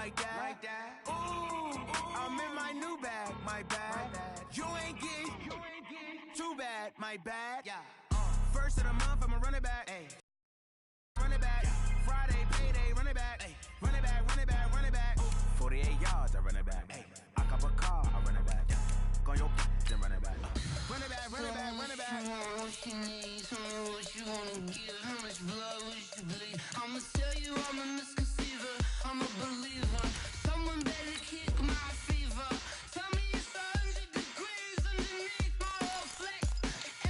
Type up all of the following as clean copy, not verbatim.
like that. Ooh, I'm in my new bag, my bad. You ain't get too bad, my bad. First of the month, I'ma run it back. Run it back. Friday, payday, run it back. Run it back, run it back, run it back. 48 yards, I run it back. I cop a car, I run it back. Go on your then run it back. Run it back, run it back, run it back. What you need, tell me what you wanna give. How much blood would you bleed? I'ma tell you I'm a misconceiver, I'm a believer. Someone better kick my fever. Tell me it's 100 degrees underneath my whole flex.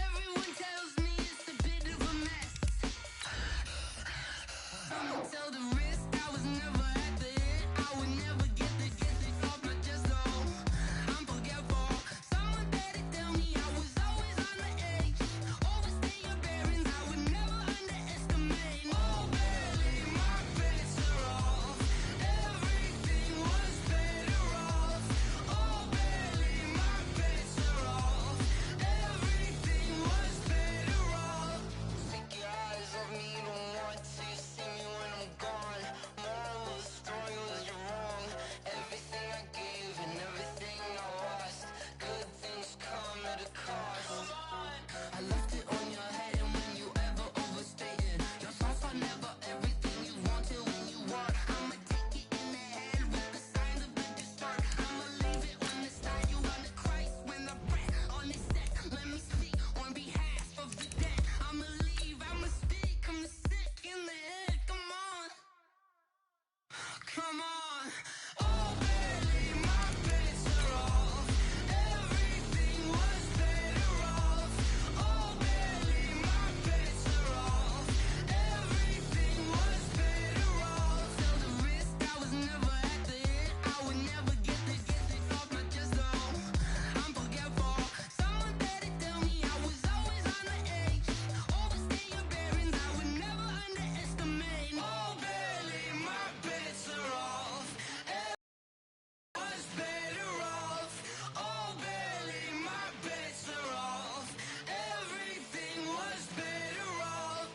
Everyone tells me it's a bit of a mess. Someone tell the wrist I was never at the hit. I would never get it off my chest though. I'm forgetful. Someone better tell me I was always on the edge. Overstay your bearings, I would never underestimate. Oh baby, my bets are off. Everything was better off. Oh baby, my bets are off. Everything was better off. Take your eyes off me, you don't want to see me when I'm gone. Moral of the story was you're wrong. Everything I gave and everything I lost. Good things come at a cost. I left it on your head, and when you ever overstated, your thoughts are never everything you wanted when you want. I'ma take it in the head with the signs of the distort. I'ma leave it on the side. You on the Christ when the breath on the set. Let me speak on behalf of the dead. I'ma leave, I'ma speak. I'm sick in the head. Come on, come on. Oh baby, my bets are off. Everything was better off. Oh baby, my bets are off. Everything was better off. Tell the wrist I was never at the hit. I would never get it off my chest though. I'm forgetful. Someone better tell me I was always on the edge. Overstay your bearings, I would never underestimate. Oh baby, my bets are off. Was better off. Oh baby, my bets are off. Everything was better off.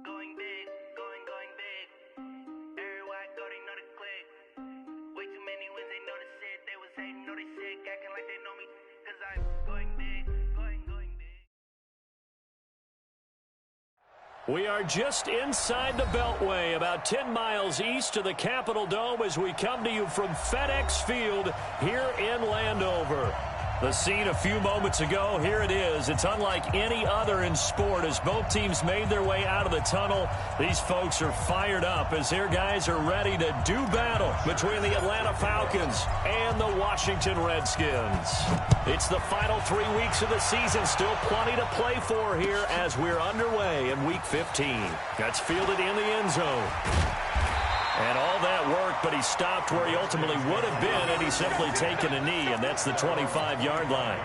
Going big, going big. Everywhere I go, they know the click. Way too many wins, they know the shit. They was hating, know they sick, acting like they know me. Cause I'm going big, going big. We are just inside the Beltway, about 10 miles east of the Capitol Dome as we come to you from FedEx Field here in Landover. The scene a few moments ago, here it is. It's unlike any other in sport as both teams made their way out of the tunnel. These folks are fired up as their guys are ready to do battle between the Atlanta Falcons and the Washington Redskins. It's the final 3 weeks of the season. Still plenty to play for here as we're underway in Week 15. That's fielded in the end zone. And all that work, but he stopped where he ultimately would have been had he simply taken a knee, and that's the 25-yard line.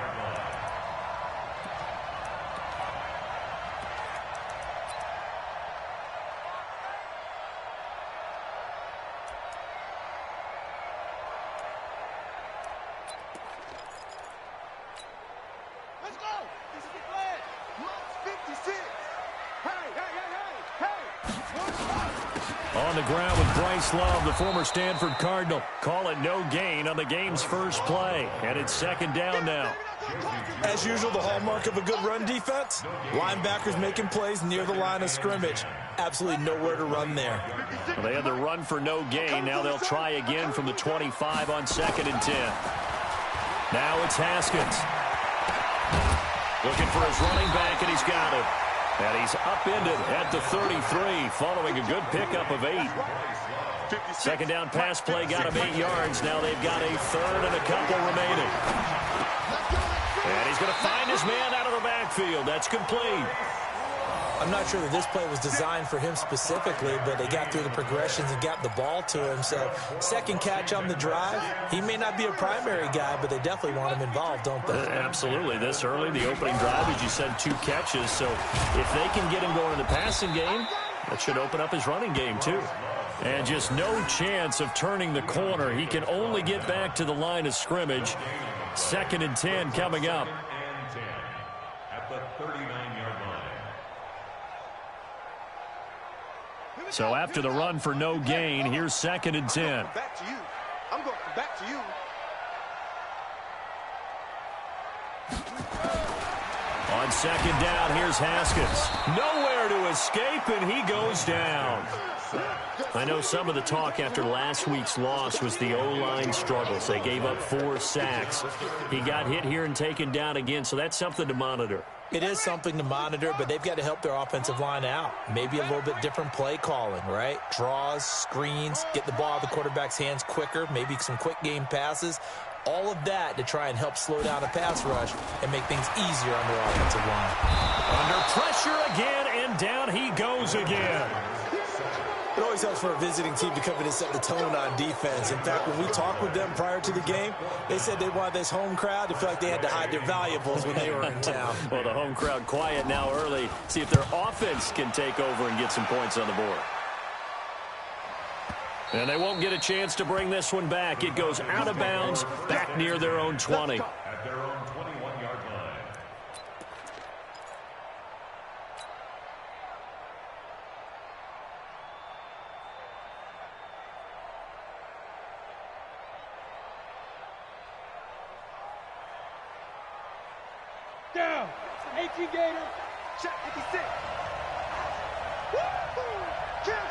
Let's go! This is the flag! March 56! Hey! On the ground with Bryce Love, the former Stanford Cardinal. Call it no gain on the game's first play. And it's second down now. As usual, the hallmark of a good run defense, linebackers making plays near the line of scrimmage. Absolutely nowhere to run there. Well, they had the run for no gain. Now they'll try again from the 25 on 2nd and 10. Now it's Haskins. Looking for his running back, and he's got it. And he's upended at the 33 following a good pickup of 8. Second down pass play got him 8 yards. Now they've got a third and a couple remaining. And he's going to find his man out of the backfield. That's complete. I'm not sure that this play was designed for him specifically, but they got through the progressions and got the ball to him. So second catch on the drive. He may not be a primary guy, but they definitely want him involved, don't they? Absolutely. This early, the opening drive, as you said, 2 catches. So if they can get him going in the passing game, that should open up his running game too. And just no chance of turning the corner. He can only get back to the line of scrimmage. 2nd and 10 coming up. At the 39-yard line. So after the run for no gain, here's 2nd and 10. Back to you. I'm going back to you. On 2nd down, here's Haskins. Nowhere to escape, and he goes down. I know some of the talk after last week's loss was the O-line struggles. They gave up 4 sacks. He got hit here and taken down again, so that's something to monitor. It is something to monitor, but they've got to help their offensive line out. Maybe a little bit different play calling, right? Draws, screens, get the ball out of the quarterback's hands quicker, maybe some quick game passes. All of that to try and help slow down a pass rush and make things easier on their offensive line. Under pressure again, and down he goes again. It always helps for a visiting team to come in and set the tone on defense. In fact, when we talked with them prior to the game, they said they wanted this home crowd to feel like they had to hide their valuables when they were in town. Well, the home crowd quiet now early. See if their offense can take over and get some points on the board. And they won't get a chance to bring this one back. It goes out of bounds, back near their own 20. At their own 21-yard line. Down. 18 Gator. Check 56. Woo! Kill.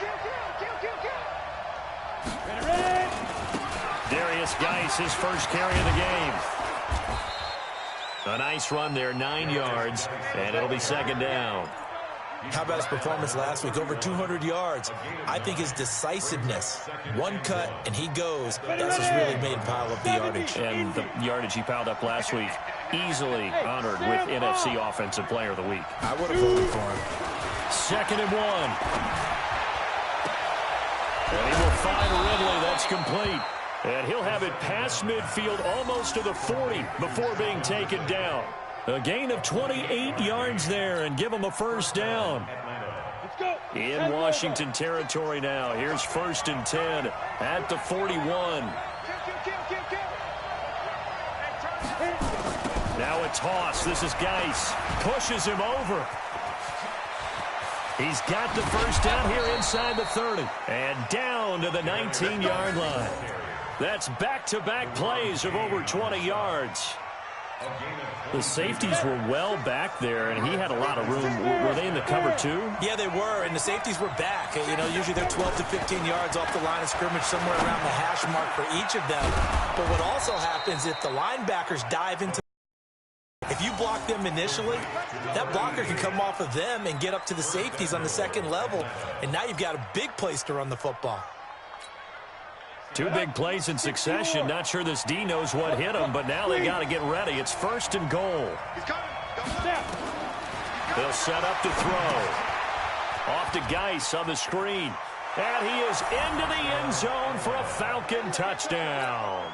Ready. Darius Geis, his first carry of the game. A nice run there, 9 yards, and it'll be 2nd down. How about his performance last week? Over 200 yards. I think his decisiveness, one cut and he goes, that's what's really made him pile up the yardage. And the yardage he piled up last week, easily honored with NFC Offensive Player of the Week. I would have voted for him. 2nd and 1. And he will find Ridley. That's complete. And he'll have it past midfield almost to the 40 before being taken down. A gain of 28 yards there and give him a 1st down. In Washington territory now. Here's 1st and 10 at the 41. Now a toss. This is Geis. Pushes him over. He's got the 1st down here inside the 30. And down to the 19-yard line. That's back-to-back plays of over 20 yards. The safeties were well back there, and he had a lot of room. Were they in the cover too? Yeah, they were, and the safeties were back. You know, usually they're 12 to 15 yards off the line of scrimmage, somewhere around the hash mark for each of them. But what also happens if the linebackers dive into, if you block them initially, that blocker can come off of them and get up to the safeties on the 2nd level, and now you've got a big place to run the football. 2 big plays in succession. Not sure this D knows what hit him, but now they got to get ready. It's 1st and goal. They'll set up to throw. Off to Geis on the screen. And he is into the end zone for a Falcon touchdown.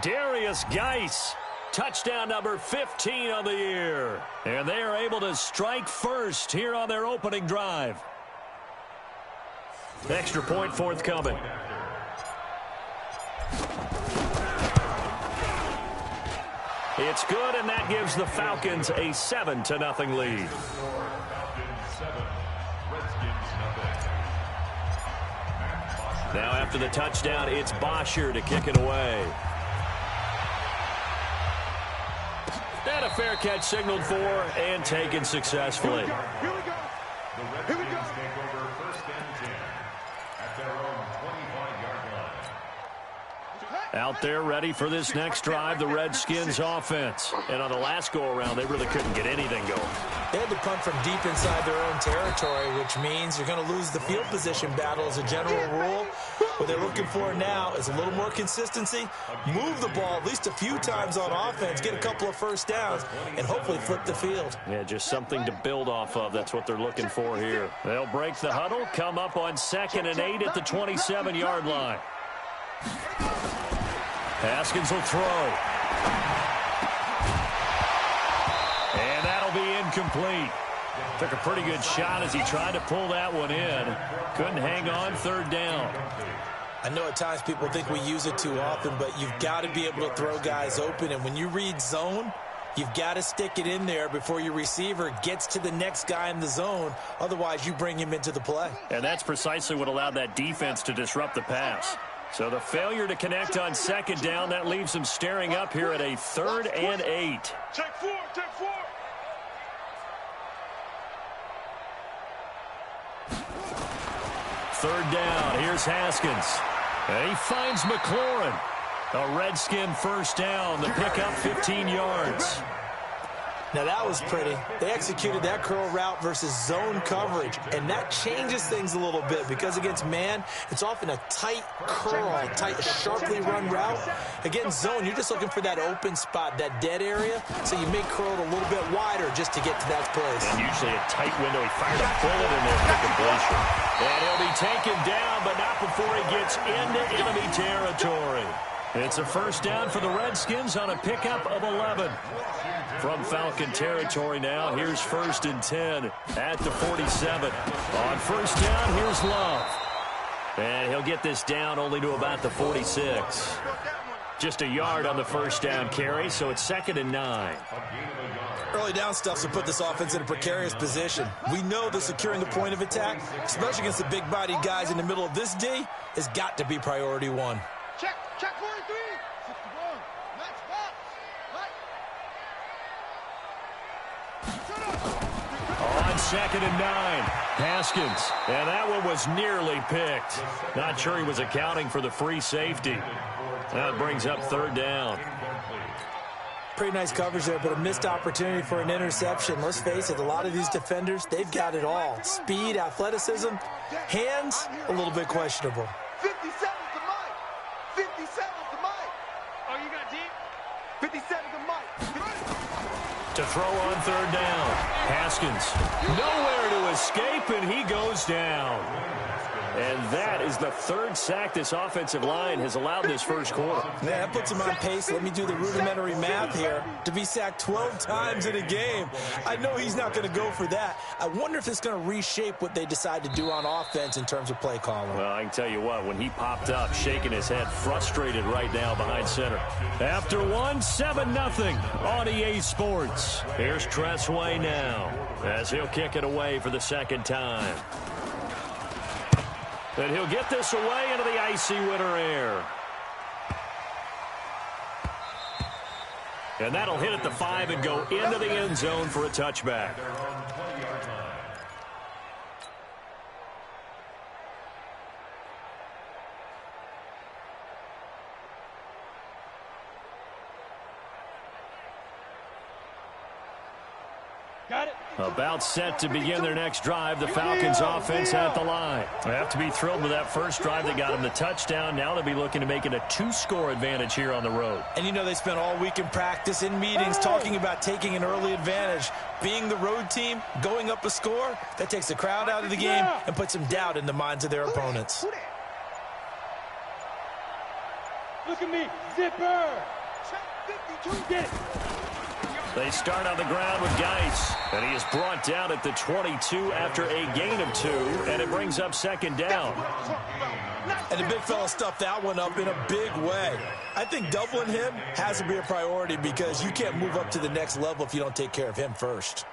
Darius Geis, touchdown number 15 on the year. And they are able to strike first here on their opening drive. Extra point forthcoming. It's good, and that gives the Falcons a 7-0 lead. Now after the touchdown, it's Bosher to kick it away. And a fair catch signaled for and taken successfully. The Redskins take over 1st and 10 at their own 25-yard line. Out there ready for this next drive, the Redskins offense. And on the last go-around, they really couldn't get anything going. They had to punt from deep inside their own territory, which means you're going to lose the field position battle as a general rule. What they're looking for now is a little more consistency, move the ball at least a few times on offense, get a couple of 1st downs, and hopefully flip the field. Yeah, just something to build off of. That's what they're looking for here. They'll break the huddle, come up on 2nd and 8 at the 27-yard line. Haskins will throw. And that'll be incomplete. Took a pretty good shot as he tried to pull that one in. Couldn't hang on, 3rd down. I know at times people think we use it too often, but you've got to be able to throw guys open. And when you read zone, You've got to stick it in there before your receiver gets to the next guy in the zone. Otherwise, you bring him into the play. And that's precisely what allowed that defense to disrupt the pass. So the failure to connect on second down, that leaves them staring up here at a 3rd and 8. Check 4, check 4. Third down, here's Haskins. And he finds McLaurin. A Redskin first down, the pickup 15 yards. Now that was pretty. They executed that curl route versus zone coverage, and that changes things a little bit because against man, it's often a tight curl, tight, sharply run route. Against zone, you're just looking for that open spot, that dead area, so you make curl a little bit wider just to get to that place. And usually a tight window. He fired a bullet in there for completion. And he'll be taken down, but not before he gets into enemy territory. It's a first down for the Redskins on a pickup of 11. From Falcon territory now, here's 1st and 10 at the 47. On first down, here's Love. And he'll get this down only to about the 46. Just a yard on the first down carry, so it's 2nd and 9. Early down stuff will put this offense in a precarious position. We know that securing the point of attack, especially against the big-bodied guys in the middle of this D, has got to be priority 1. Check 43. 61. Next box. On 2nd and 9, Haskins. And that one was nearly picked. Not sure he was accounting for the free safety. That brings up 3rd down. Pretty nice coverage there, but a missed opportunity for an interception. Let's face it, a lot of these defenders, they've got it all. Speed, athleticism, hands, a little bit questionable. 57 to Mike. 57 to Mike. Oh, you got deep? 57 to Mike. To throw on 3rd down. Haskins, nowhere to escape, and he goes down. And that is the 3rd sack this offensive line has allowed this first quarter. Yeah, that puts him on pace. Let me do the rudimentary math here. To be sacked 12 times in a game. I know he's not going to go for that. I wonder if it's going to reshape what they decide to do on offense in terms of play calling. Well, I can tell you what, when he popped up, shaking his head, frustrated right now behind center. After 1, 7-0 on EA Sports. Here's Tressway now as he'll kick it away for the 2nd time. And he'll get this away into the icy winter air. And that'll hit at the 5 and go into the end zone for a touchback. Got it. About set to begin their next drive, the Falcons offense at the line. They have to be thrilled with that first drive that got them the touchdown. Now they'll be looking to make it a 2-score advantage here on the road. And you know they spent all week in practice, in meetings, talking about taking an early advantage. Being the road team, going up a score, that takes the crowd out of the game and puts some doubt in the minds of their opponents. Look at me. Zipper. Check 52. Get it. They start on the ground with Geis, and he is brought down at the 22 after a gain of 2, and it brings up 2nd down. And the big fella stuffed that one up in a big way. I think doubling him has to be a priority because you can't move up to the next level if you don't take care of him first.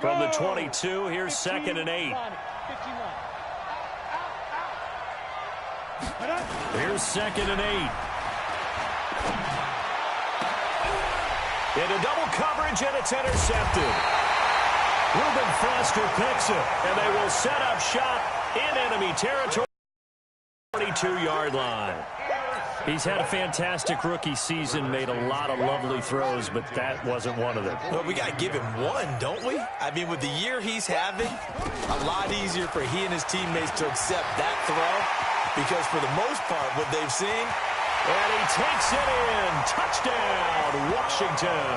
From the 22, here's 2nd and 8. Here's 2nd and 8. Into double coverage, and it's intercepted. Reuben Foster picks it, and they will set up shop in enemy territory. 42-yard line. He's had a fantastic rookie season, made a lot of lovely throws, but that wasn't one of them. Well, we got to give him one, don't we? I mean, with the year he's having, a lot easier for he and his teammates to accept that throw. Because for the most part, what they've seen, and he takes it in. Touchdown, Washington.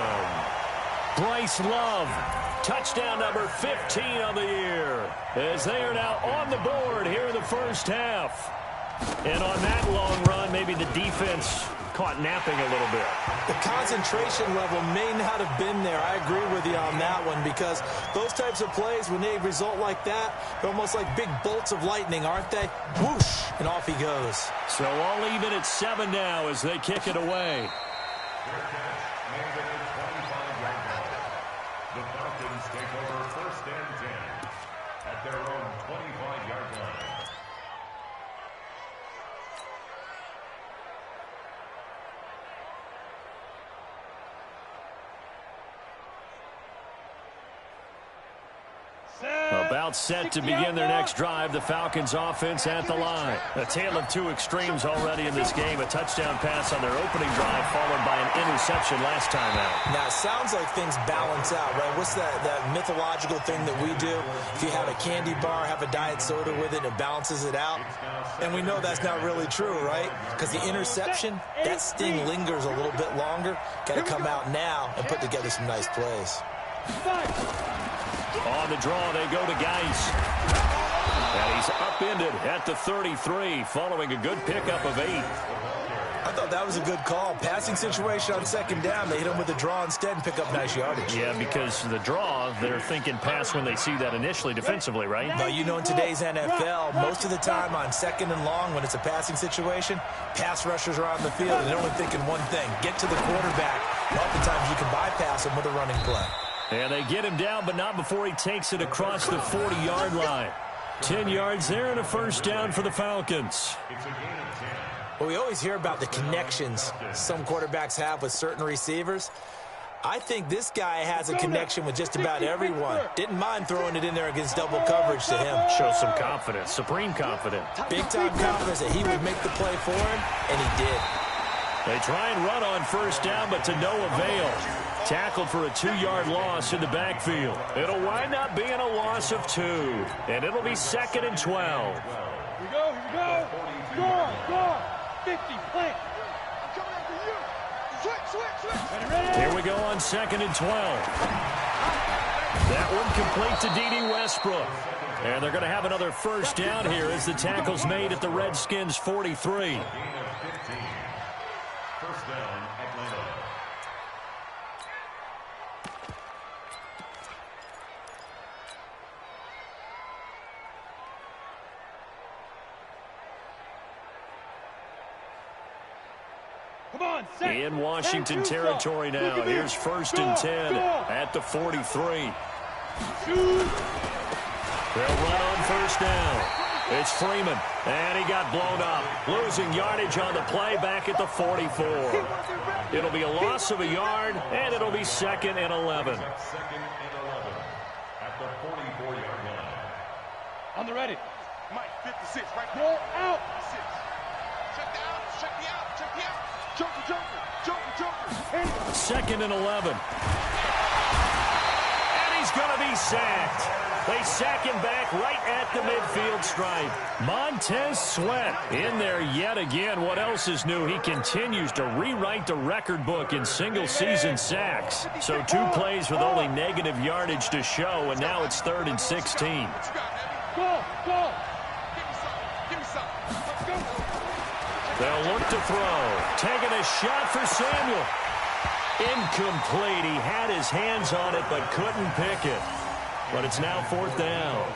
Bryce Love, touchdown number 15 on the year, as they are now on the board here in the first half. And on that long run, maybe the defense caught napping a little bit. The concentration level may not have been there. I agree with you on that one, because those types of plays, when they result like that, they're almost like big bolts of lightning, aren't they? Whoosh, and off he goes. So all even at 7 now as they kick it away. The Falcons take over 1st and 10 at their own 25-yard line. About set to begin their next drive. The Falcons offense at the line. A tale of two extremes already in this game. A touchdown pass on their opening drive followed by an interception last time out. Now, it sounds like things balance out, right? What's that mythological thing that we do? If you have a candy bar, have a diet soda with it, it balances it out. And we know that's not really true, right? Because the interception, that sting lingers a little bit longer. Got to come out now and put together some nice plays. On the draw, they go to Geis. And he's upended at the 33, following a good pickup of 8. I thought that was a good call. Passing situation on 2nd down. They hit him with the draw instead and pick up nice yardage. Yeah, because the draw, they're thinking pass when they see that initially defensively, right? But you know, in today's NFL, most of the time on 2nd and long, when it's a passing situation, pass rushers are on the field, and they're only thinking one thing: get to the quarterback. Oftentimes you can bypass him with a running play. And they get him down, but not before he takes it across the 40-yard line. 10 yards there and a 1st down for the Falcons. It's a gain of 10. Well, we always hear about the connections some quarterbacks have with certain receivers. I think this guy has a connection with just about everyone. Didn't mind throwing it in there against double coverage to him. Shows some confidence, supreme confidence. Big-time confidence that he would make the play for him, and he did. They try and run on 1st down, but to no avail. Tackled for a 2-yard loss in the backfield. It'll wind up being a loss of 2, and it'll be 2nd and 12. Here we go. Go. 50, plant. I'm coming after you. Switch. Ready. Here we go on 2nd and 12. That one complete to D.D. Westbrook. And they're going to have another 1st down here as the tackle's made at the Redskins' 43. Gain of 15. 1st down, Atlanta. In Washington territory now. Here's 1st and 10 at the 43. They'll run on 1st down. It's Freeman, and he got blown up. Losing yardage on the play back at the 44. It'll be a loss of a yard, and it'll be 2nd and 11. 2nd and 11 at the 44-yard line. On the ready. Mike, 56, right Go out. 56. Check the out. Check the out. Check the out. Joker. 2nd and 11. And he's going to be sacked. They sack him back right at the midfield stripe. Montez Sweat in there yet again. What else is new? He continues to rewrite the record book in single-season sacks. So 2 plays with only negative yardage to show, and now it's 3rd and 16. Go. Give me some. Let's go. They'll look to throw. Taking a shot for Samuel. Incomplete. He had his hands on it but couldn't pick it. But it's now 4th down.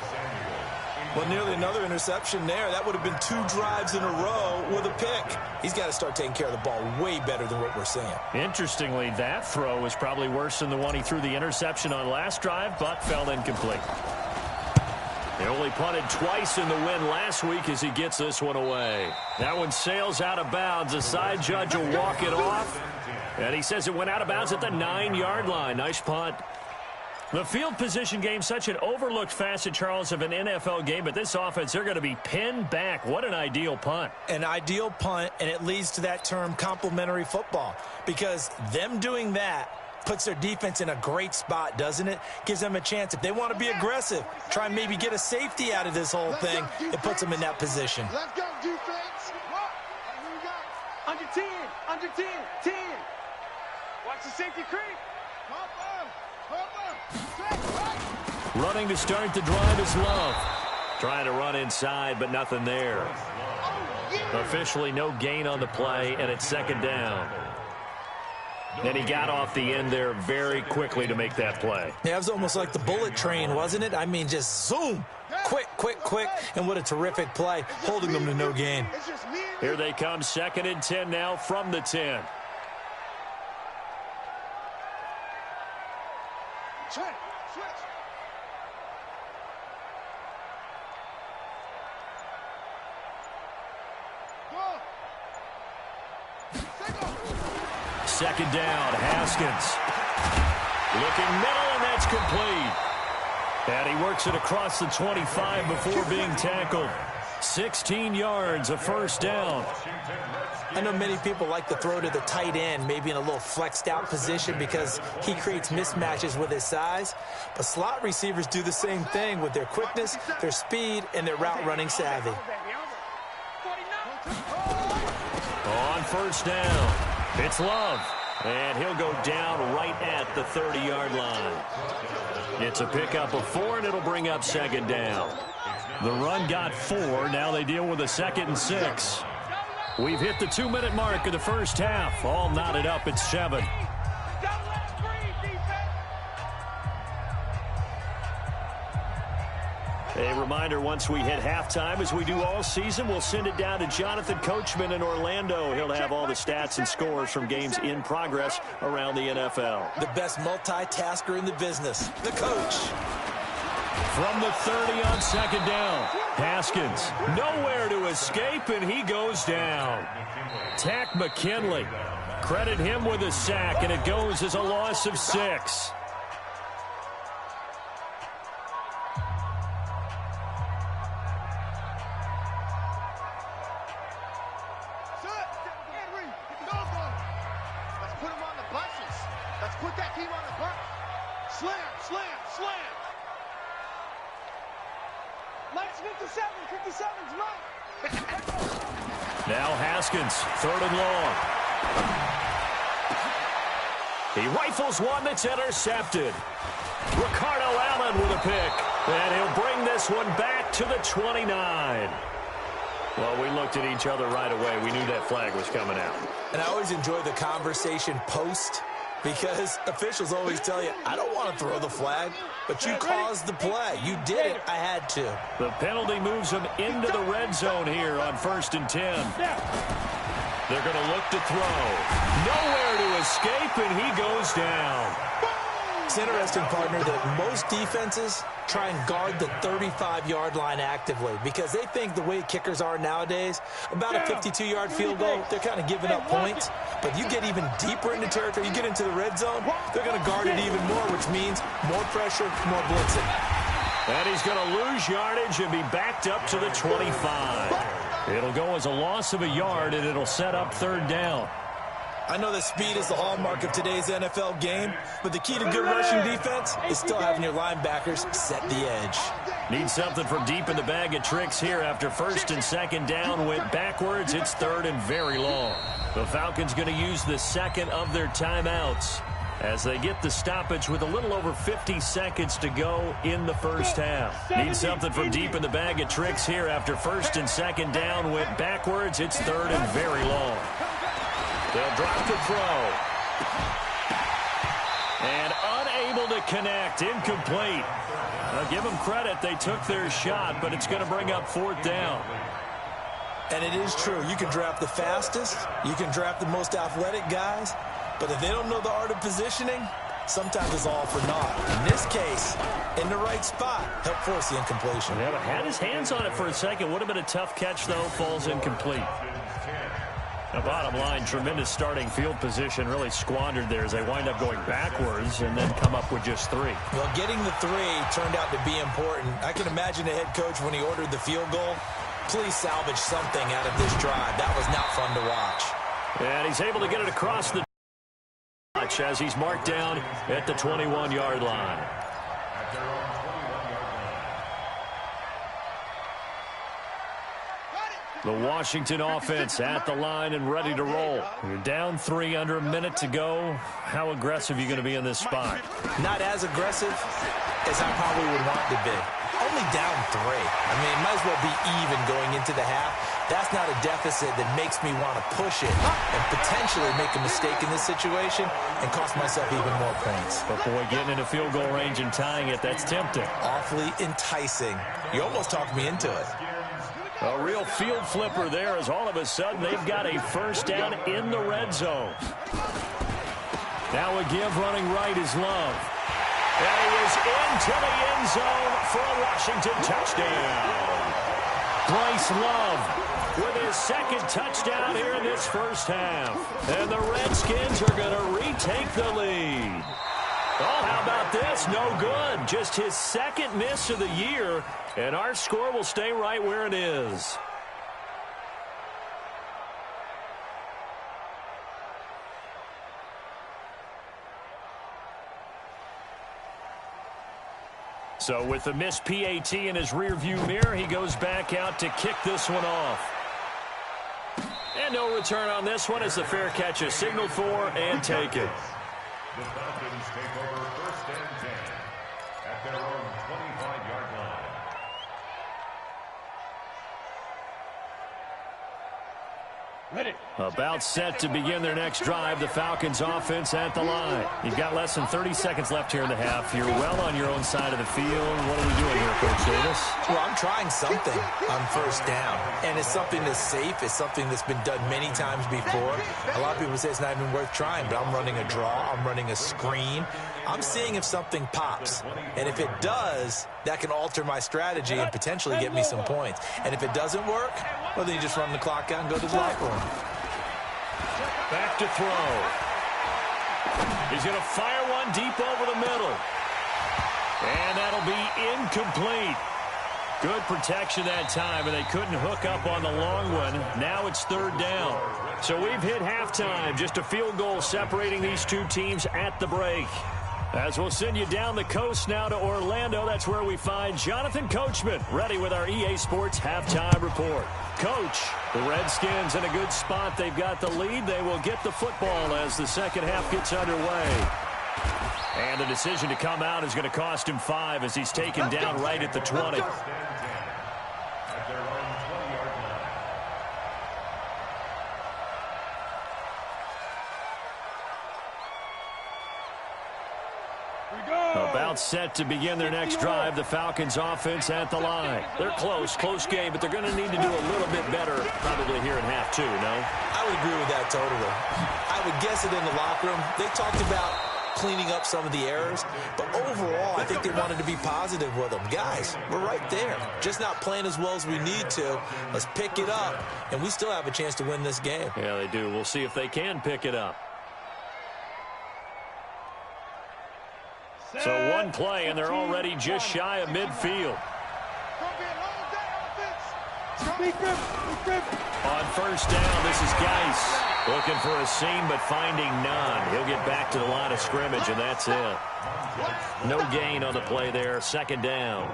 Well, nearly another interception there. That would have been 2 drives in a row with a pick. He's got to start taking care of the ball way better than what we're seeing. Interestingly, that throw was probably worse than the one he threw the interception on last drive, but fell incomplete. They only punted twice in the win last week as he gets this one away. That one sails out of bounds. The side judge will walk it off. And he says it went out of bounds at the 9-yard line. Nice punt. The field position game, such an overlooked facet, Charles, of an NFL game, but this offense, they're going to be pinned back. What an ideal punt. An ideal punt, and it leads to that term complementary football, because them doing that puts their defense in a great spot, doesn't it? Gives them a chance. If they want to be aggressive, try and maybe get a safety out of this whole thing, it puts them in that position. Let's go, defense. Here we go. Under 10. 10. Watch the safety creep. Running to start the drive is Love. Trying to run inside, but nothing there. Officially no gain on the play, and it's second down. And he got off the end there very quickly to make that play. Yeah, it was almost like the bullet train, wasn't it? I mean, just zoom. Quick, quick, quick. And what a terrific play, holding them to no gain. Here they come, 2nd and 10 now from the 10. Switch. Second down, Haskins. Looking middle, and that's complete. And he works it across the 25 before being tackled. 16 yards, a first down. I know many people like to throw to the tight end, maybe in a little flexed out position because he creates mismatches with his size. But slot receivers do the same thing with their quickness, their speed, and their route running savvy. On first down, it's Love. And he'll go down right at the 30-yard line. It's a pickup of 4, and it'll bring up second down. The run got 4. Now they deal with a 2nd and 6. We've hit the 2-minute mark of the first half. All knotted up at 7. A reminder, once we hit halftime, as we do all season, we'll send it down to Jonathan Coachman in Orlando. He'll have all the stats and scores from games in progress around the NFL. The best multitasker in the business, the coach. From the 30 on second down, Haskins nowhere to escape, and he goes down. Tack McKinley, credit him with a sack, and it goes as a loss of 6. Now Haskins, 3rd and long. He rifles one that's intercepted. Ricardo Allen with a pick. And he'll bring this one back to the 29. Well, we looked at each other right away. We knew that flag was coming out. And I always enjoy the conversation post, because officials always tell you, I don't want to throw the flag, but you caused the play. You did it. I had to. The penalty moves them into the red zone here on 1st and 10. They're going to look to throw. Nowhere to escape, and he goes down. It's interesting, partner, that most defenses try and guard the 35-yard line actively because they think the way kickers are nowadays, about a 52-yard field goal, they're kind of giving up points. But you get even deeper into territory, you get into the red zone, they're going to guard it even more, which means more pressure, more blitzing. And he's going to lose yardage and be backed up to the 25. It'll go as a loss of a yard, and it'll set up 3rd down. I know that speed is the hallmark of today's NFL game, but the key to good rushing defense is still having your linebackers set the edge. Need something from deep in the bag of tricks here after 1st and 2nd down. Went backwards. It's 3rd and very long. The Falcons going to use the 2nd of their timeouts as they get the stoppage with a little over 50 seconds to go in the first half. Need something from deep in the bag of tricks here after 1st and 2nd down. Went backwards. It's 3rd and very long. They'll drop the throw. And unable to connect. Incomplete. I'll give them credit. They took their shot, but it's going to bring up 4th down. And it is true. You can draft the fastest. You can draft the most athletic guys. But if they don't know the art of positioning, sometimes it's all for naught. In this case, in the right spot, helped force the incompletion. Yeah, but had his hands on it for a second. Would have been a tough catch, though. Falls incomplete. The bottom line, tremendous starting field position, really squandered there as they wind up going backwards and then come up with just 3. Well, getting the 3 turned out to be important. I can imagine the head coach when he ordered the field goal. Please salvage something out of this drive. That was not fun to watch. And he's able to get it across the touch as he's marked down at the 21-yard line. The Washington offense at the line and ready to roll. You're down 3, under a minute to go. How aggressive are you going to be in this spot? Not as aggressive as I probably would want to be. Only down 3. I mean, might as well be even going into the half. That's not a deficit that makes me want to push it and potentially make a mistake in this situation and cost myself even more points. But boy, getting into field goal range and tying it, that's tempting. Awfully enticing. You almost talked me into it. A real field flipper there as all of a sudden they've got a first down in the red zone. Now a give running right is Love. And he is into the end zone for a Washington touchdown. Bryce Love with his second touchdown here in this first half. And the Redskins are going to retake the lead. Oh, how about this? No good. Just his second miss of the year, and our score will stay right where it is. So with the missed PAT in his rearview mirror, he goes back out to kick this one off. And no return on this one as the fair catch is signaled for and taken. The Falcons take over first and 10 at their own 25-yard line. Ready. About set to begin their next drive, the Falcons offense at the line. You've got less than 30 seconds left here in the half. You're well on your own side of the field. What are we doing here, Coach Davis? Well, I'm trying something on first down, and it's something that's safe. It's something that's been done many times before. A lot of people say it's not even worth trying, but I'm running a draw. I'm running a screen. I'm seeing if something pops, and if it does, that can alter my strategy and potentially get me some points. And if it doesn't work, well, then you just run the clock out and go to the locker room. Back to throw. He's going to fire one deep over the middle. And that'll be incomplete. Good protection that time, and they couldn't hook up on the long one. Now it's third down. So we've hit halftime. Just a field goal separating these two teams at the break. As we'll send you down the coast now to Orlando, that's where we find Jonathan Coachman, ready with our EA Sports Halftime Report. Coach, the Redskins in a good spot. They've got the lead. They will get the football as the second half gets underway. And the decision to come out is going to cost him 5 as he's taken down right at the 20. About set to begin their next drive, the Falcons offense at the line. They're close game, but they're going to need to do a little bit better probably here in half two, no? I would agree with that totally. I would guess it in the locker room. They talked about cleaning up some of the errors, but overall, I think they wanted to be positive with them. Guys, we're right there. Just not playing as well as we need to. Let's pick it up, and we still have a chance to win this game. Yeah, they do. We'll see if they can pick it up. So one play, and they're already just shy of midfield. On first down, this is Geis. Looking for a seam, but finding none. He'll get back to the line of scrimmage, and that's it. No gain on the play there. Second down.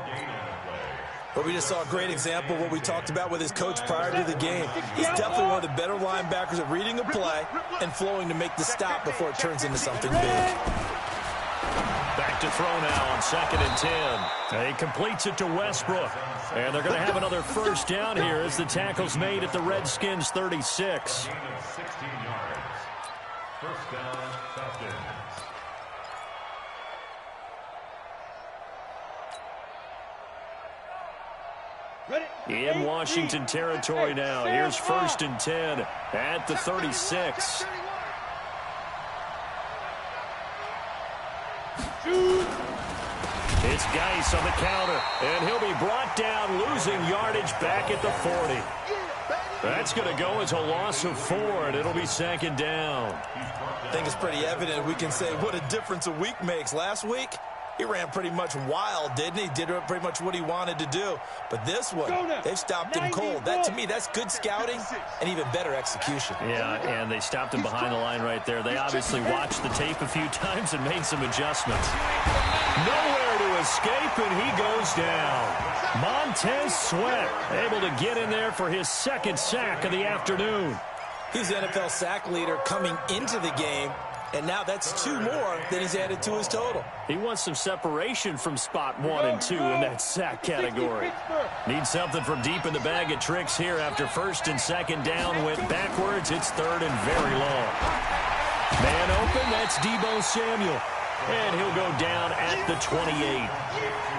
But we just saw a great example of what we talked about with his coach prior to the game. He's definitely one of the better linebackers at reading a play and flowing to make the stop before it turns into something big. Back to throw now on 2nd and 10. He completes it to Westbrook. And they're going to have another first down here as the tackle's made at the Redskins 36. 16 yards. First down, Falcons. In Washington territory now. Here's 1st and 10 at the 36. It's Geis on the counter, and he'll be brought down, losing yardage back at the 40. That's going to go as a loss of 4, and it'll be 2nd down. I think it's pretty evident we can say what a difference a week makes. Last week, he ran pretty much wild, didn't he? Did pretty much what he wanted to do. But this one, they've stopped him cold. That, to me, that's good scouting and even better execution. Yeah, and they stopped him behind the line right there. They obviously watched the tape a few times and made some adjustments. Nowhere to escape, and he goes down. Montez Sweat able to get in there for his 2nd sack of the afternoon. He's the NFL sack leader coming into the game. And now that's 2 more than he's added to his total. He wants some separation from spot 1 and 2 in that sack category. Needs something from deep in the bag of tricks here after first and second down went backwards. It's third and very long. Man open, that's Deebo Samuel. And he'll go down at the 28.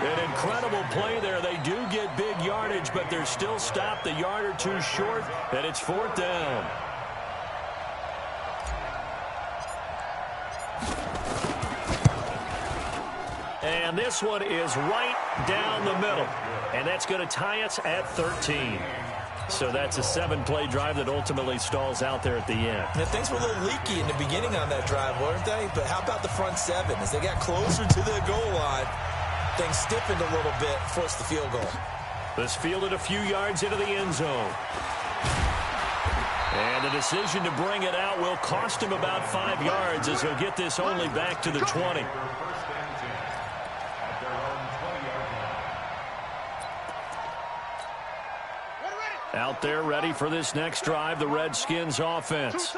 An incredible play there. They do get big yardage, but they're still stopped a yard or 2 short, and it's 4th down. And this one is right down the middle. And that's going to tie us at 13. So that's a 7-play drive that ultimately stalls out there at the end. And things were a little leaky in the beginning on that drive, weren't they? But how about the front 7? As they got closer to the goal line, things stiffened a little bit, forced the field goal. This fielded a few yards into the end zone. And the decision to bring it out will cost him about 5 yards as he'll get this only back to the 20. Out there ready for this next drive, the Redskins offense.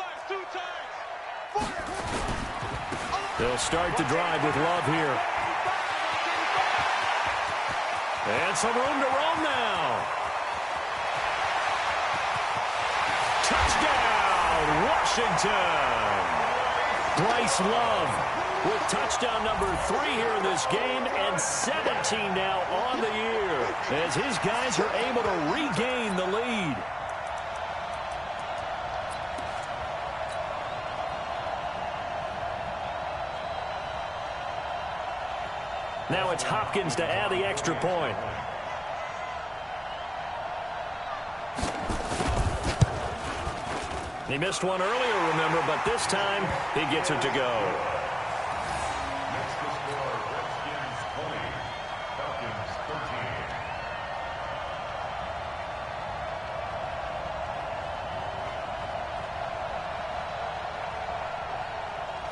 They'll start the drive with Love here. And some room to roam now. Touchdown, Washington. Bryce Love with touchdown number 3 here in this game and 17 now on the year as his guys are able to regain the lead. Now it's Hopkins to add the extra point. He missed one earlier, remember, but this time he gets it to go. Next to score, Redskins 20, Falcons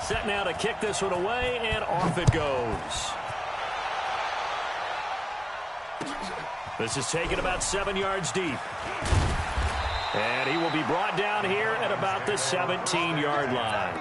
13. Set now to kick this one away, and off it goes. This is taken about 7 yards deep. And he will be brought down here at about the 17-yard line.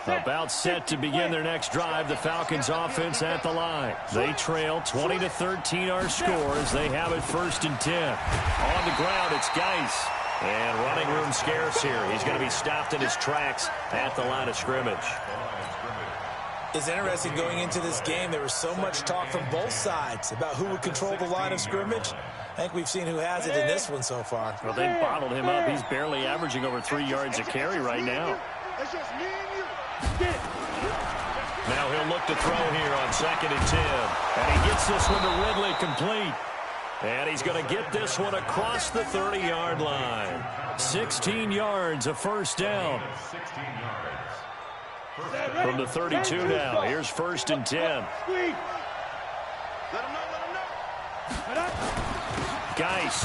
About set to begin their next drive, the Falcons offense at the line. They trail 20-13 our score as they have it 1st and 10. On the ground, it's Geis. And running room scarce here. He's going to be stopped in his tracks at the line of scrimmage. It's interesting going into this game. There was so much talk from both sides about who would control the line of scrimmage. I think we've seen who has it in this one so far. Well, they've bottled him up. He's barely averaging over 3 yards a carry right now. Now he'll look to throw here on 2nd and 10. And he gets this one to Ridley complete. And he's going to get this one across the 30-yard line. 16 yards, a first down. 16 yards. From the 32 now. Here's 1st and 10. Geis.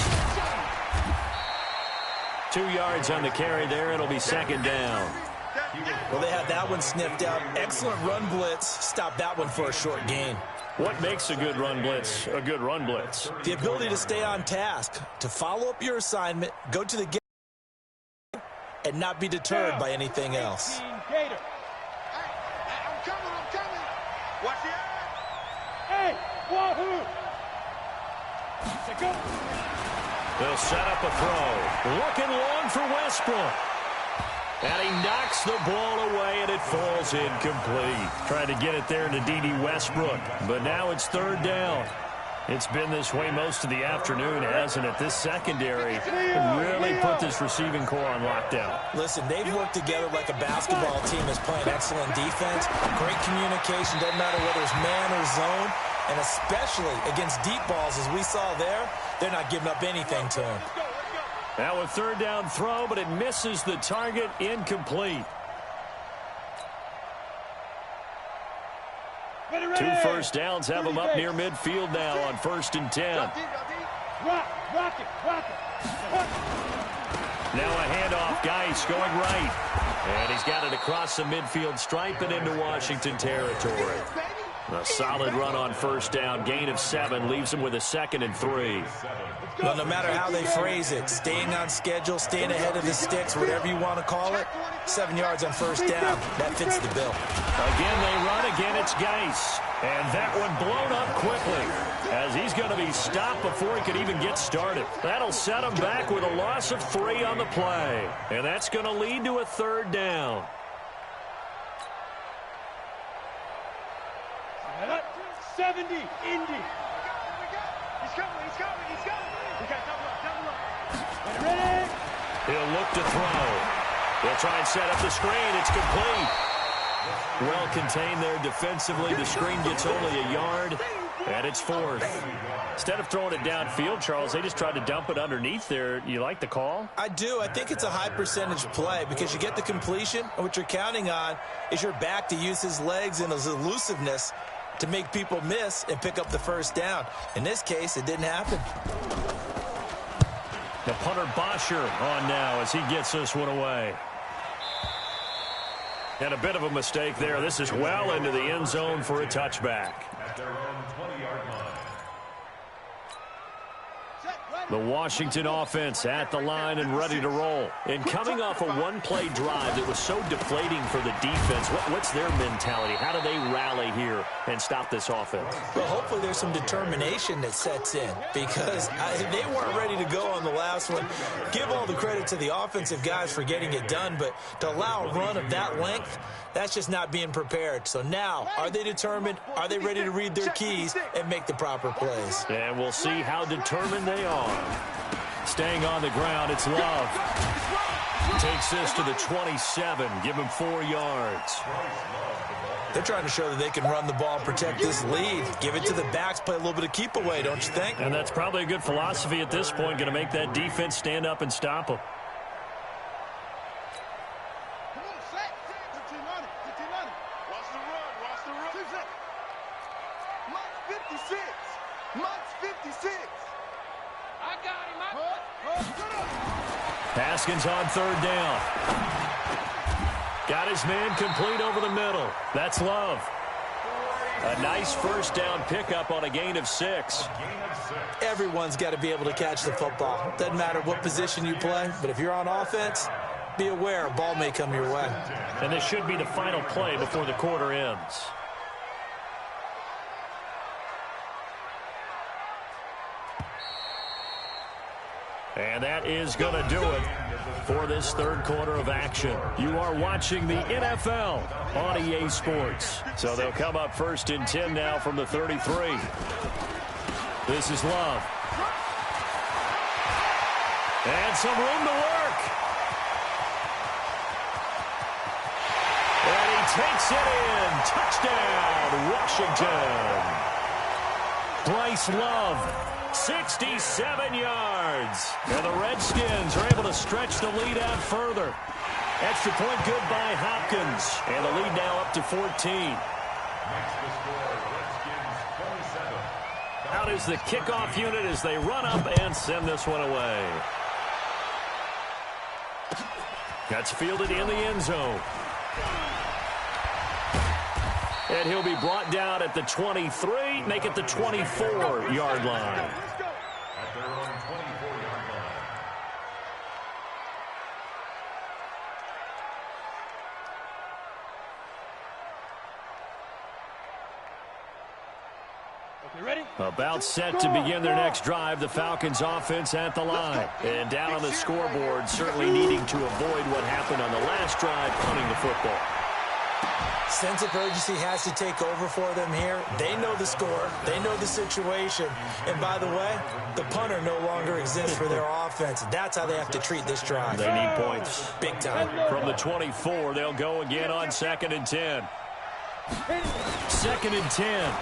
2 yards on the carry there. It'll be 2nd down. Well, they had that one sniffed out. Excellent run blitz. Stop that one for a short gain. What makes a good run blitz a good run blitz? The ability to stay on task, to follow up your assignment, go to the game, and not be deterred by anything else. I'm coming. Watch the eye. Hey, wahoo! Go. They'll set up a throw. Looking long for Westbrook. And he knocks the ball away, and it falls incomplete. Trying to get it there to D.D. Westbrook. But now it's 3rd down. It's been this way most of the afternoon, hasn't it? This secondary really put this receiving core on lockdown. Listen, they've worked together like a basketball team that's playing excellent defense. Great communication, doesn't matter whether it's man or zone. And especially against deep balls, as we saw there, they're not giving up anything to him. Now a 3rd down throw, but it misses the target, incomplete. 2 first downs have them up near midfield now on 1st and 10. Rock it. Now a handoff, Geis going right. And he's got it across the midfield stripe and into Washington territory. A solid run on first down. Gain of 7 leaves him with a 2nd and 3. Well, no matter how they phrase it, staying on schedule, staying ahead of the sticks, whatever you want to call it, 7 yards on first down. That fits the bill. Again, they run. Again, it's Geis. And that one blown up quickly as he's going to be stopped before he could even get started. That'll set him back with a loss of 3 on the play. And that's going to lead to a 3rd down. 70, Indy. He's coming. We got double up. Ready? He'll look to throw. He'll try and set up the screen. It's complete. Well contained there defensively. The screen gets only a yard, and it's 4th. Instead of throwing it downfield, Charles, they just tried to dump it underneath there. You like the call? I do. I think it's a high percentage play because you get the completion, and what you're counting on is your back to use his legs and his elusiveness to make people miss and pick up the first down. In this case, it didn't happen. The punter Bosher on now as he gets this one away. And a bit of a mistake there. This is well into the end zone for a touchback. At their own 20-yard line. The Washington offense at the line and ready to roll. And coming off a one-play drive that was so deflating for the defense, what's their mentality? How do they rally here and stop this offense? Well, hopefully there's some determination that sets in because they weren't ready to go on the last one. Give all the credit to the offensive guys for getting it done, but to allow a run of that length, that's just not being prepared. So now, are they determined? Are they ready to read their keys and make the proper plays? And we'll see how determined they are. Staying on the ground, it's Love. Takes this to the 27. Give him 4 yards. They're trying to show that they can run the ball, protect this lead. Give it to the backs, play a little bit of keep away, don't you think? And that's probably a good philosophy at this point. Going to make that defense stand up and stop them. Haskins on 3rd down. Got his man complete over the middle. That's Love. A nice first down pickup on a gain of 6. Everyone's got to be able to catch the football. Doesn't matter what position you play, but if you're on offense, be aware a ball may come your way. And this should be the final play before the quarter ends. And that is going to do it for this 3rd quarter of action. You are watching the NFL on EA Sports. So they'll come up 1st and 10 now from the 33. This is Love. And some room to work. And he takes it in. Touchdown, Washington. Bryce Love. 67 yards. And the Redskins are able to stretch the lead out further. Extra point good by Hopkins. And the lead now up to 14. Makes the score, Redskins 27. Out is the kickoff unit as they run up and send this one away. That's fielded in the end zone. And he'll be brought down at the 23, make it the 24-yard line. At their own 24-yard line. Okay, ready? About set to begin their next drive, the Falcons offense at the line. And down on the scoreboard, certainly needing to avoid what happened on the last drive, punting the football. Sense of urgency has to take over for them here. They know the score. They know the situation. And by the way, the punter no longer exists for their offense. That's how they have to treat this drive. They need points. Big time. From the 24, they'll go again on 2nd and 10. 2nd and 10.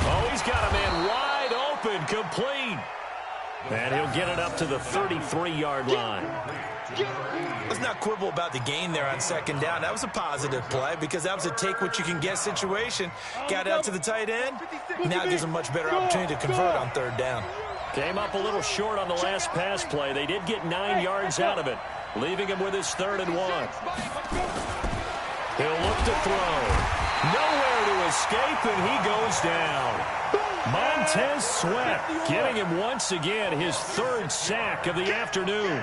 Oh, he's got a man wide open, complete. And he'll get it up to the 33-yard line. Let's not quibble about the gain there on 2nd down. That was a positive play because that was a take-what-you-can-get situation. Got out to the tight end. Now gives a much better opportunity to convert on 3rd down. Came up a little short on the last pass play. They did get 9 yards out of it. leaving him with his 3rd and 1. He'll look to throw. Nowhere to escape, and he goes down. Montez Sweat getting him once again his 3rd sack of the afternoon.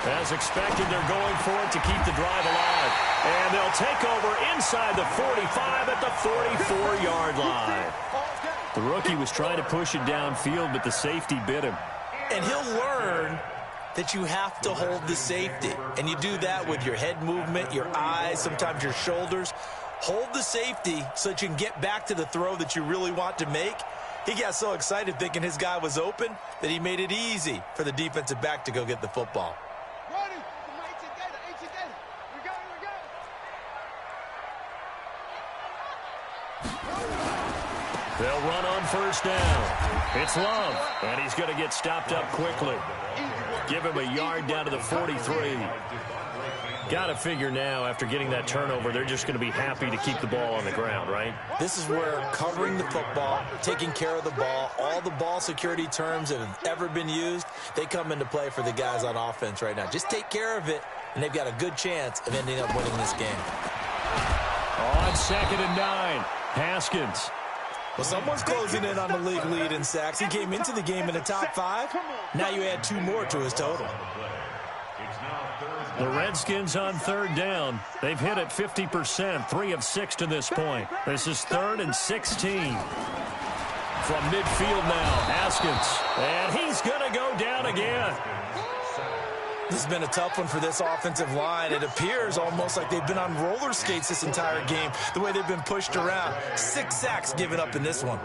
As expected, they're going for it to keep the drive alive. And they'll take over inside the 45 at the 44-yard line. The rookie was trying to push it downfield, but the safety bit him. And he'll learn that you have to hold the safety. And you do that with your head movement, your eyes, sometimes your shoulders. Hold the safety so that you can get back to the throw that you really want to make. He got so excited thinking his guy was open that he made it easy for the defensive back to go get the football. They'll run on 1st down. It's Love, and he's going to get stopped up quickly. Give him a yard down to the 43. Got to figure now, after getting that turnover, they're just going to be happy to keep the ball on the ground, right? This is where covering the football, taking care of the ball, all the ball security terms that have ever been used, they come into play for the guys on offense right now. Just take care of it, and they've got a good chance of ending up winning this game. On 2nd and 9, Haskins. Well, someone's closing in on the league lead in sacks. He came into the game in the top 5. Now you add 2 more to his total. The Redskins on 3rd down. They've hit it 50%, 3 of 6 to this point. This is 3rd and 16. From midfield now, Haskins. And he's going to go down again. This has been a tough one for this offensive line. It appears almost like they've been on roller skates this entire game, the way they've been pushed around. 6 sacks given up in this one.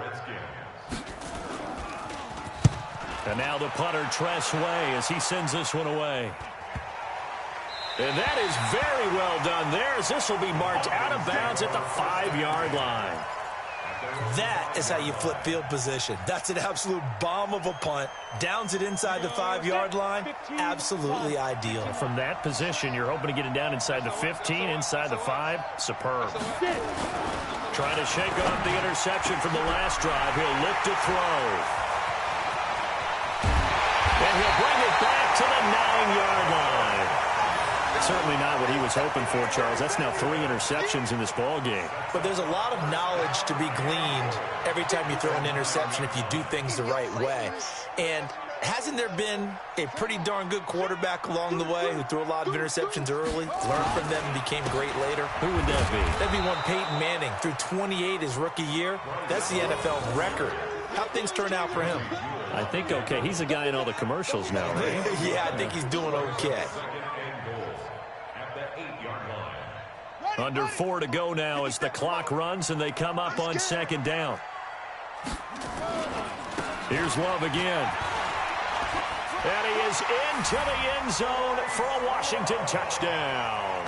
And now the punter, Tress Way, as he sends this one away. And that is very well done there, as this will be marked out of bounds at the 5-yard line. That is how you flip field position. That's an absolute bomb of a punt. Downs it inside the 5-yard line. Absolutely ideal. From that position, you're hoping to get it down inside the 15, inside the 5. Superb. Trying to shake off the interception from the last drive. He'll look to throw. And he'll bring it back to the 9-yard line. Certainly not what he was hoping for, Charles. That's now 3 interceptions in this ball game. But there's a lot of knowledge to be gleaned every time you throw an interception if you do things the right way. And hasn't there been a pretty darn good quarterback along the way who threw a lot of interceptions early, learned from them, and became great later? Who would that be? That'd be one Peyton Manning. Threw 28 his rookie year. That's the NFL record. How'd things turn out for him? I think okay. He's a guy in all the commercials now, right? Yeah, I think he's doing okay. Under 4 to go now as the clock runs and they come up on 2nd down. Here's Love again. And he is into the end zone for a Washington touchdown.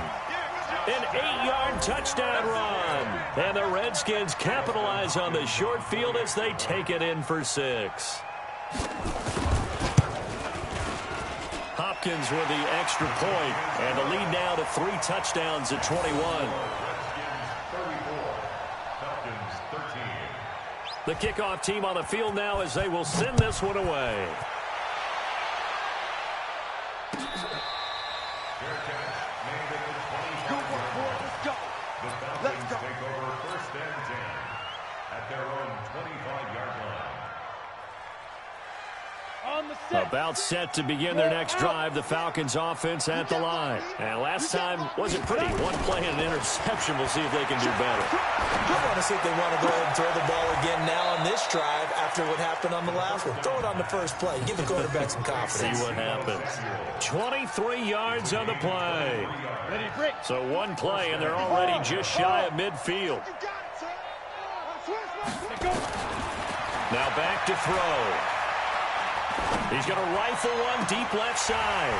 An 8-yard touchdown run. And the Redskins capitalize on the short field as they take it in for 6. Hopkins with the extra point, and the lead now to 3 touchdowns at 21. The kickoff team on the field now as they will send this one away. Let's go. Take over 1st and 10 at their own 25-yard line. About set to begin their next drive, the Falcons offense at the line. And last time wasn't pretty. 1 play and an interception. We'll see if they can do better. I want to see if they want to go ahead and throw the ball again now on this drive after what happened on the last one. Throw it on the first play. Give the quarterback some confidence. See what happens. 23 yards on the play. So 1 play, and they're already just shy of midfield. Now back to throw. He's going to rifle one deep left side.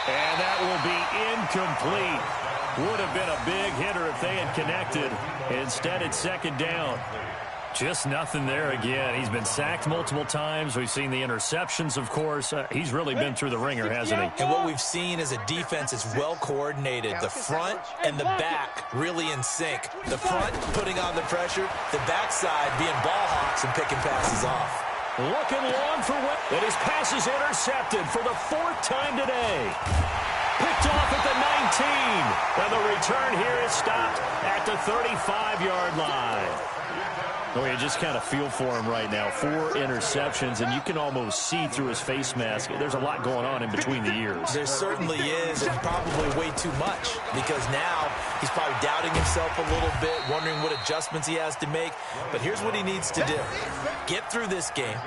And that will be incomplete. Would have been a big hitter if they had connected. Instead, it's 2nd down. Just nothing there again. He's been sacked multiple times. We've seen the interceptions, of course. He's really been through the ringer, hasn't he? And what we've seen is a defense that's well coordinated. The front and the back really in sync. The front putting on the pressure. The backside being ball hawks and picking passes off. Looking long for Webb. And his pass is intercepted for the 4th time today. Picked off at the 19. And the return here is stopped at the 35-yard line. Oh, you just kind of feel for him right now. 4 interceptions, and you can almost see through his face mask. There's a lot going on in between the ears. There certainly is, and probably way too much, because now he's probably doubting himself a little bit, wondering what adjustments he has to make. But here's what he needs to do. Get through this game,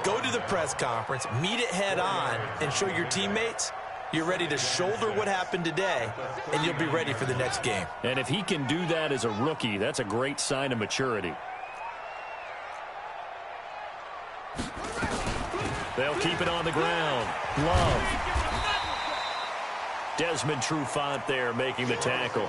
go to the press conference, meet it head on, and show your teammates you're ready to shoulder what happened today, and you'll be ready for the next game. And if he can do that as a rookie, that's a great sign of maturity. They'll keep it on the ground. Love. Desmond Trufant there making the tackle.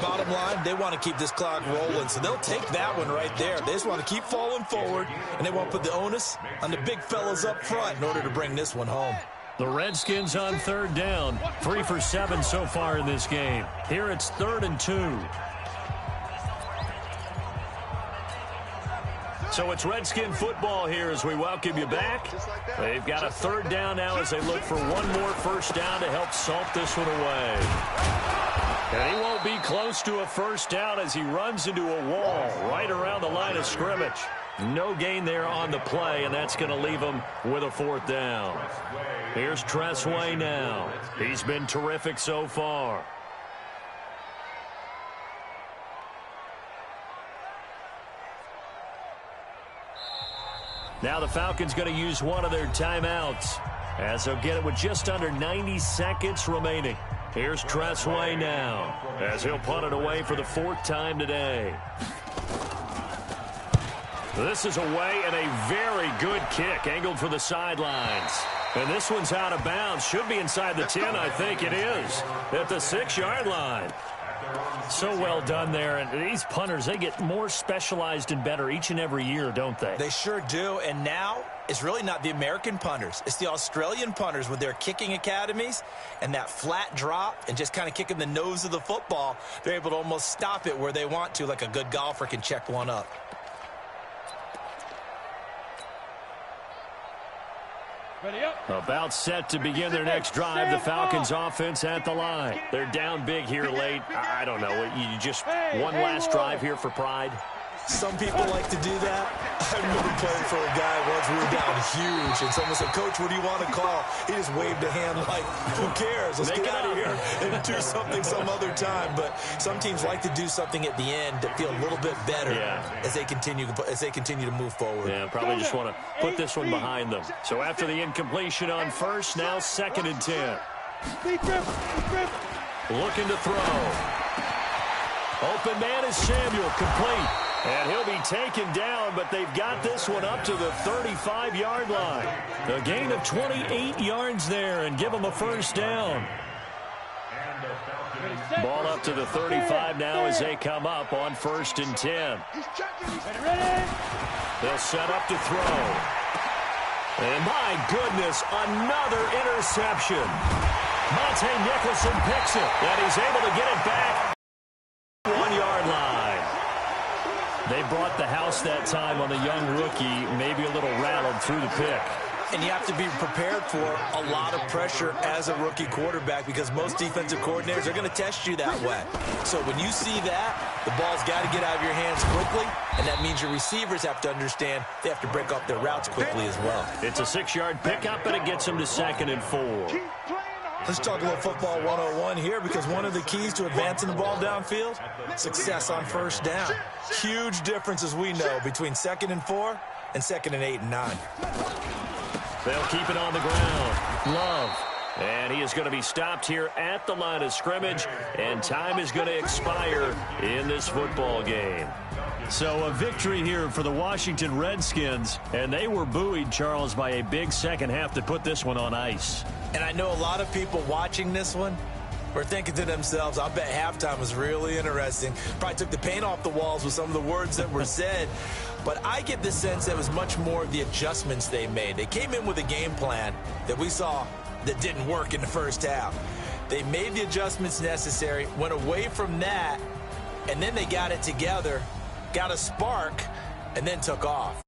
Bottom line, they want to keep this clock rolling, so they'll take that one right there. They just want to keep falling forward, and they want to put the onus on the big fellas up front in order to bring this one home. The Redskins on 3rd down. 3 for 7 so far in this game. Here it's 3rd and 2. So it's Redskin football here as we welcome you back. They've got a 3rd down now as they look for one more first down to help salt this one away. And he won't be close to a first down as he runs into a wall right around the line of scrimmage. No gain there on the play, and that's going to leave him with a 4th down. Here's Tressway now. He's been terrific so far. Now the Falcons going to use one of their timeouts as they'll get it with just under 90 seconds remaining. Here's Tressway now as he'll punt it away for the 4th time today. This is away and a very good kick angled for the sidelines. And this one's out of bounds. Should be inside the 10, I think it is, at the 6-yard line. So well done there. And these punters, they get more specialized and better each and every year, don't they? They sure do. And now it's really not the American punters. It's the Australian punters with their kicking academies and that flat drop and just kind of kicking the nose of the football. They're able to almost stop it where they want to, like a good golfer can check one up. About set to begin their next drive. The Falcons offense at the line. They're down big here late. I don't know. You just one last drive here for pride. Some people like to do that. I remember playing for a guy once. We were down huge, and someone said, "Coach, what do you want to call?" He just waved a hand like, "Who cares? Let's get out of here and do something some other time." But some teams like to do something at the end to feel a little bit better as they continue to move forward. Yeah, probably just want to put this one behind them. So after the incompletion on first, now 2nd and 10. Looking to throw. Open man is Samuel, complete. And he'll be taken down, but they've got this one up to the 35-yard line. A gain of 28 yards there and give them a first down. Ball up to the 35 now as they come up on 1st and 10. They'll set up to throw. And my goodness, another interception. Monte Nicholson picks it, and he's able to get it back 1-yard line. They brought the house that time on the young rookie, maybe a little rattled through the pick. And you have to be prepared for a lot of pressure as a rookie quarterback because most defensive coordinators are going to test you that way. So when you see that, the ball's got to get out of your hands quickly, and that means your receivers have to understand they have to break off their routes quickly as well. It's a 6-yard pickup, and it gets them to 2nd and 4. Let's talk a little football 101 here because one of the keys to advancing the ball downfield, success on first down. Huge difference, as we know, between 2nd and 4 and 2nd and 8 and 9. They'll keep it on the ground. Love. And he is going to be stopped here at the line of scrimmage, and time is going to expire in this football game. So a victory here for the Washington Redskins, and they were buoyed, Charles, by a big second half that put this one on ice. And I know a lot of people watching this one were thinking to themselves, I bet halftime was really interesting. Probably took the paint off the walls with some of the words that were said. But I get the sense that it was much more of the adjustments they made. They came in with a game plan that we saw that didn't work in the first half. They made the adjustments necessary, went away from that, and then they got it together, got a spark, and then took off.